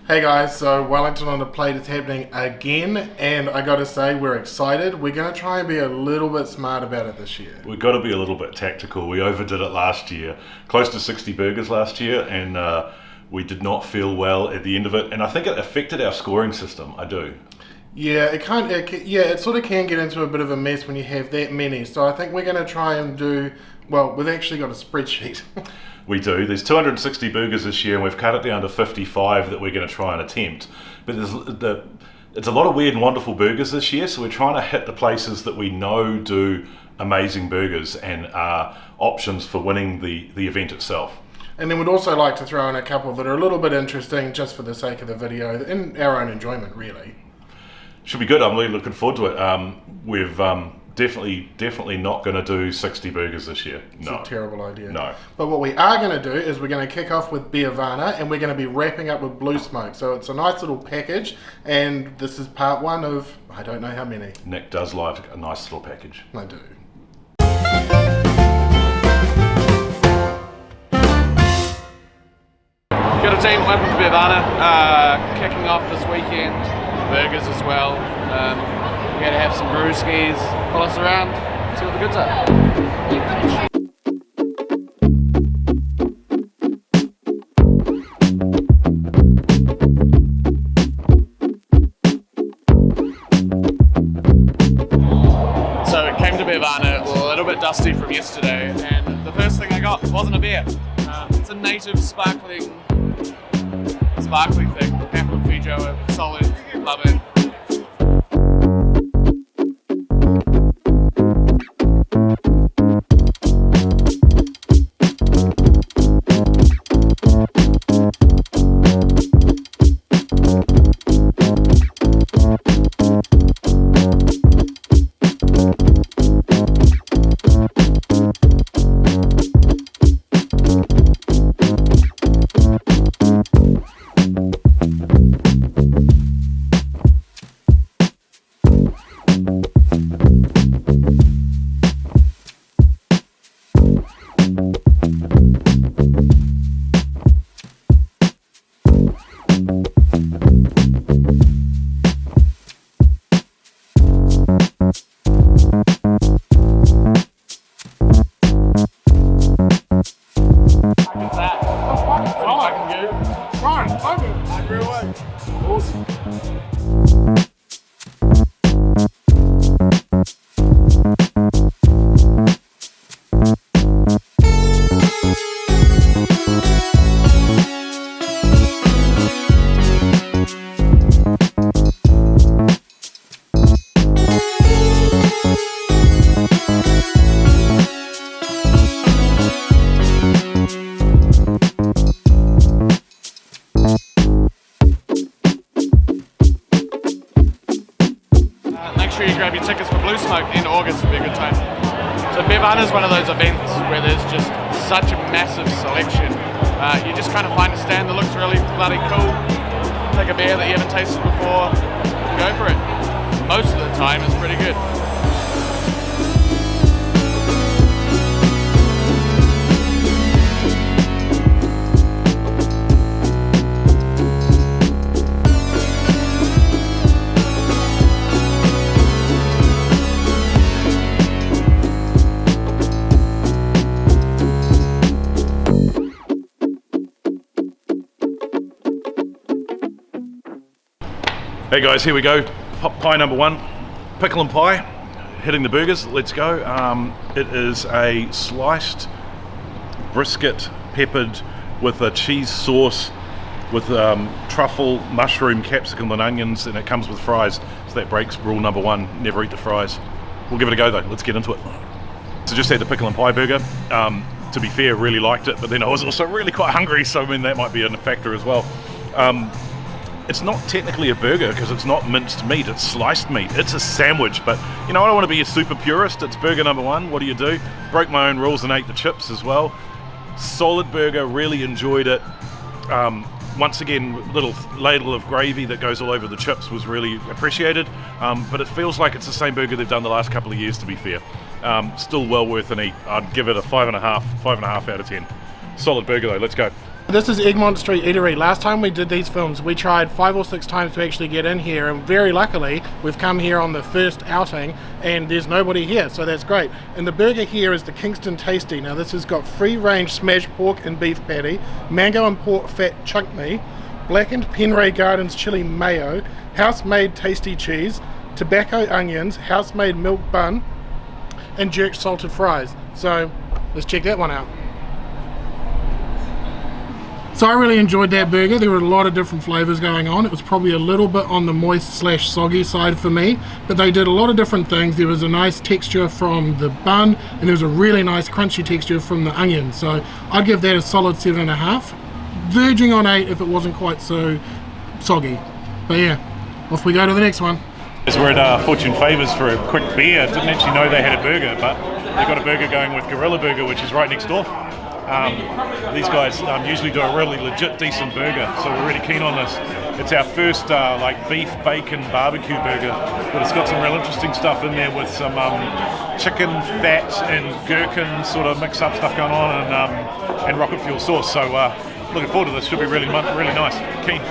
Hey guys, so Wellington on the Plate is happening again, and I gotta say, we're excited. We're gonna try and be a little bit smart about it this year. We've got to be a little bit tactical. We overdid it last year, close to 60 burgers last year, and we did not feel well at the end of it, and I think it affected our scoring system. I do. Yeah, it sort of can get into a bit of a mess when you have that many. So I think we're gonna try and do, well, we've actually got a spreadsheet. We do. There's 260 burgers this year, and we've cut it down to 55 that we're going to try and attempt. But it's a lot of weird and wonderful burgers this year, so we're trying to hit the places that we know do amazing burgers and are options for winning the event itself. And then we'd also like to throw in a couple that are a little bit interesting just for the sake of the video, in our own enjoyment, really. Should be good. I'm really looking forward to it. We've definitely not going to do 60 burgers this year. It's a terrible idea. No. But what we are going to do is we're going to kick off with Biavana, and we're going to be wrapping up with Blue Smoke. So it's a nice little package, and this is part one of, I don't know how many. Nick does like a nice little package. I do. Good day, team, welcome to Biavana. Kicking off this weekend, burgers as well. We're going to have some brewskis, follow us around, see what the goods are. So it came to Biavana, a little bit dusty from yesterday, and the first thing I got wasn't a beer. It's a native sparkling thing. Apple Fijo, solid, love it. Make sure you grab your tickets for Blue Smoke. End of August will be a good time. So Biavana is one of those events where there's just such a massive selection. You just kind of find a stand that looks really bloody cool, take a beer that you haven't tasted before, and go for it. Most of the time it's pretty good. Hey guys, here we go. Pie number one, pickle and pie, hitting the burgers. Let's go. It is a sliced brisket peppered with a cheese sauce with truffle, mushroom, capsicum and onions, and it comes with fries. So that breaks rule number one, never eat the fries. We'll give it a go though, let's get into it. So just had the pickle and pie burger. To be fair, really liked it, but then I was also really quite hungry, so I mean that might be a factor as well. It's not technically a burger because it's not minced meat, it's sliced meat. It's a sandwich, but you know, I don't want to be a super purist. It's burger number one. What do? Broke my own rules and ate the chips as well. Solid burger, really enjoyed it. Once again, little ladle of gravy that goes all over the chips was really appreciated, but it feels like it's the same burger they've done the last couple of years, to be fair. Still well worth an eat. I'd give it a 5.5 out of 10. Solid burger though, let's go. This is Egmont Street Eatery. Last time we did these films, we tried 5 or 6 times to actually get in here, and very luckily we've come here on the first outing and there's nobody here, so that's great. And the burger here is the Kingston Tasty. Now this has got free range smashed pork and beef patty, mango and pork fat chunk meat, blackened Penray Gardens chili mayo, house-made tasty cheese, tobacco onions, house-made milk bun, and jerk salted fries. So let's check that one out. So I really enjoyed that burger. There were a lot of different flavors going on. It was probably a little bit on the moist / soggy side for me, but they did a lot of different things. There was a nice texture from the bun, and there was a really nice crunchy texture from the onion. So I'd give that a solid 7.5, verging on 8 if it wasn't quite so soggy. But yeah, off we go to the next one. We're at Fortune Favours for a quick beer. Didn't actually know they had a burger, but they've got a burger going with Gorilla Burger, which is right next door. These guys usually do a really legit decent burger, so we're really keen on this. It's our first like beef bacon barbecue burger, but it's got some real interesting stuff in there with some chicken fat and gherkin sort of mix up stuff going on, and rocket fuel sauce. So looking forward to this. Should be really nice. Keen.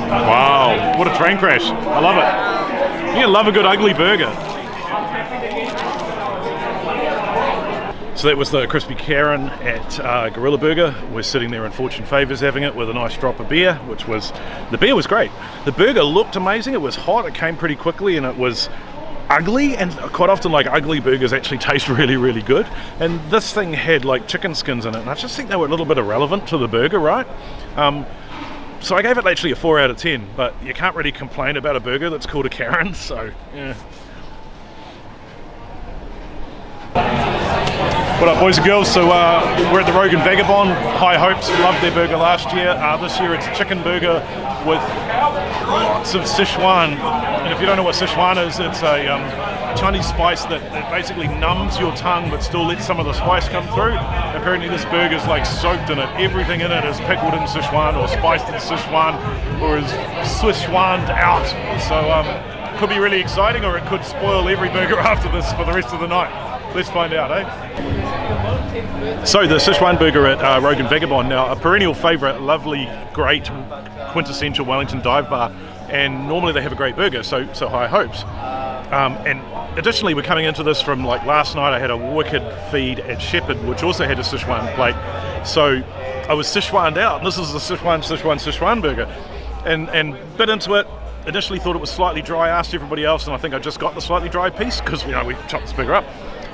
Wow, what a train crash. I love it. You love a good ugly burger. So that was the Crispy Karen at Gorilla Burger. We're sitting there in Fortune Favours having it with a nice drop of beer, the beer was great. The burger looked amazing, it was hot, it came pretty quickly, and it was ugly, and quite often like ugly burgers actually taste really good. And this thing had like chicken skins in it, and I just think they were a little bit irrelevant to the burger, right? So I gave it actually a 4 out of 10, but you can't really complain about a burger that's called a Karen, so yeah. What up, boys and girls? So we're at the Rogan Vagabond. High hopes, loved their burger last year. This year it's a chicken burger with lots of Sichuan. And if you don't know what Sichuan is, it's a Chinese spice that basically numbs your tongue but still lets some of the spice come through. Apparently this burger's like soaked in it. Everything in it is pickled in Sichuan or spiced in Sichuan or is Sichuaned out. So could be really exciting, or it could spoil every burger after this for the rest of the night. Let's find out, eh? So the Sichuan burger at Rogan Vagabond, now a perennial favourite, lovely, great, quintessential Wellington dive bar, and normally they have a great burger, so high hopes. And additionally, we're coming into this from like last night. I had a wicked feed at Shepherd, which also had a Sichuan plate, so I was Sichuaned out, and this is the Sichuan burger, and bit into it. Initially thought it was slightly dry, asked everybody else, and I think I just got the slightly dry piece because we chopped this burger up.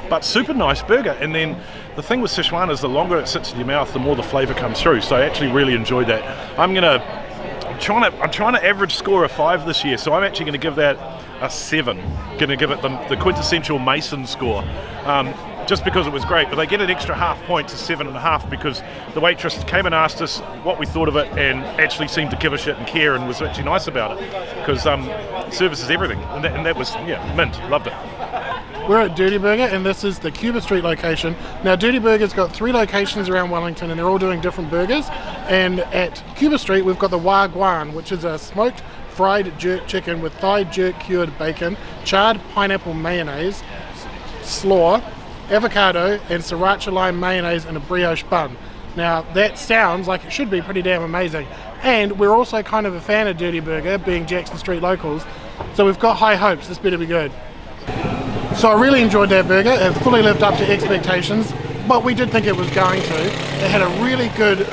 But super nice burger. And then the thing with Sichuan is the longer it sits in your mouth, the more the flavour comes through. So I actually really enjoyed that. I'm trying to average score a 5 this year, so I'm actually going to give that a 7. Going to give it the quintessential Mason score. Just because it was great, but they get an extra half point to 7.5 because the waitress came and asked us what we thought of it and actually seemed to give a shit and care and was actually nice about it, because service is everything, and that was, yeah, mint, loved it. We're at Dirty Burger, and this is the Cuba Street location. Now Dirty Burger's got 3 locations around Wellington, and they're all doing different burgers. And at Cuba Street we've got the Wagwan, which is a smoked fried jerk chicken with thigh jerk cured bacon, charred pineapple mayonnaise, slaw, avocado and sriracha lime mayonnaise in a brioche bun. Now that sounds like it should be pretty damn amazing, and we're also kind of a fan of Dirty Burger, being Jackson Street locals, so we've got high hopes this better be good. So I really enjoyed that burger. It fully lived up to expectations, but we did think it was going to. It had a really good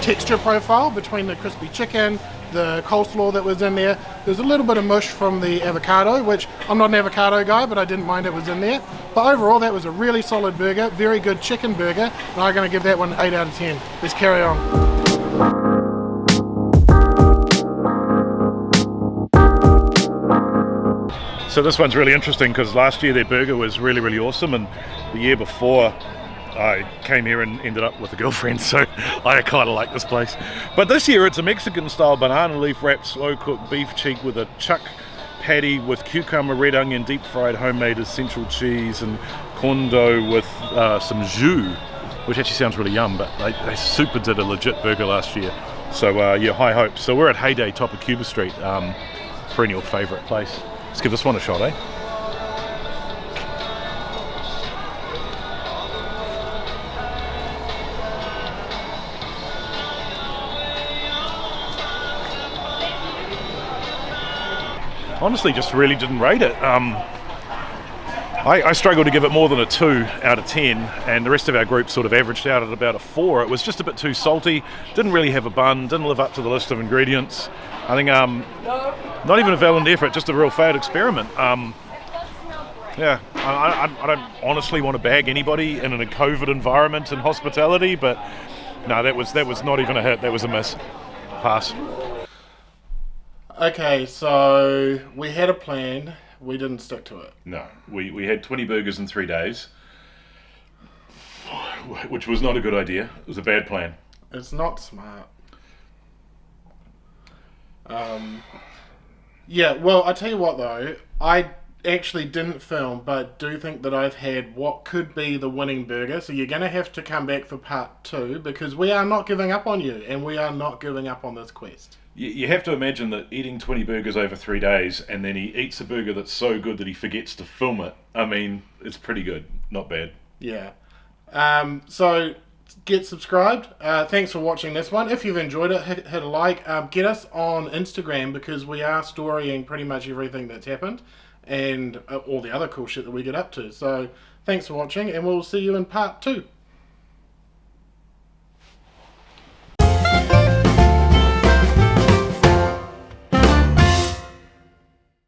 texture profile between the crispy chicken, the coleslaw that was in there. There's a little bit of mush from the avocado, which I'm not an avocado guy, but I didn't mind it was in there. But overall, that was a really solid burger, very good chicken burger, and I'm going to give that one 8 out of 10. Let's carry on. So this one's really interesting because last year their burger was really awesome, and the year before I came here and ended up with a girlfriend, so I kind of like this place. But this year it's a Mexican style banana leaf wrapped slow cooked beef cheek with a chuck patty with cucumber, red onion, deep fried homemade essential cheese, and corn dough with some jus, which actually sounds really yum, but they super did a legit burger last year. So yeah, high hopes. So we're at Heyday, top of Cuba Street, perennial favourite place. Let's give this one a shot, eh? honestly just really didn't rate it. I struggled to give it more than a 2 out of 10, and the rest of our group sort of averaged out at about a 4. It was just a bit too salty, didn't really have a bun, didn't live up to the list of ingredients. I think not even a valiant effort, just a real failed experiment. Yeah, I don't honestly want to bag anybody in a COVID environment in hospitality, but no, that was not even a hit, that was a miss. Pass. Okay, so we had a plan. We didn't stick to it. No, we had 20 burgers in 3 days, which was not a good idea. It was a bad plan. It's not smart. Yeah, well, I tell you what though, I actually didn't film, but do think that I've had what could be the winning burger. So you're going to have to come back for part 2, because we are not giving up on you, and we are not giving up on this quest. You have to imagine that eating 20 burgers over 3 days, and then he eats a burger that's so good that he forgets to film it. I mean, it's pretty good. Not bad. Yeah. So get subscribed. Thanks for watching this one. If you've enjoyed it, hit a like. Get us on Instagram, because we are storying pretty much everything that's happened, and all the other cool shit that we get up to. So thanks for watching, and we'll see you in part 2.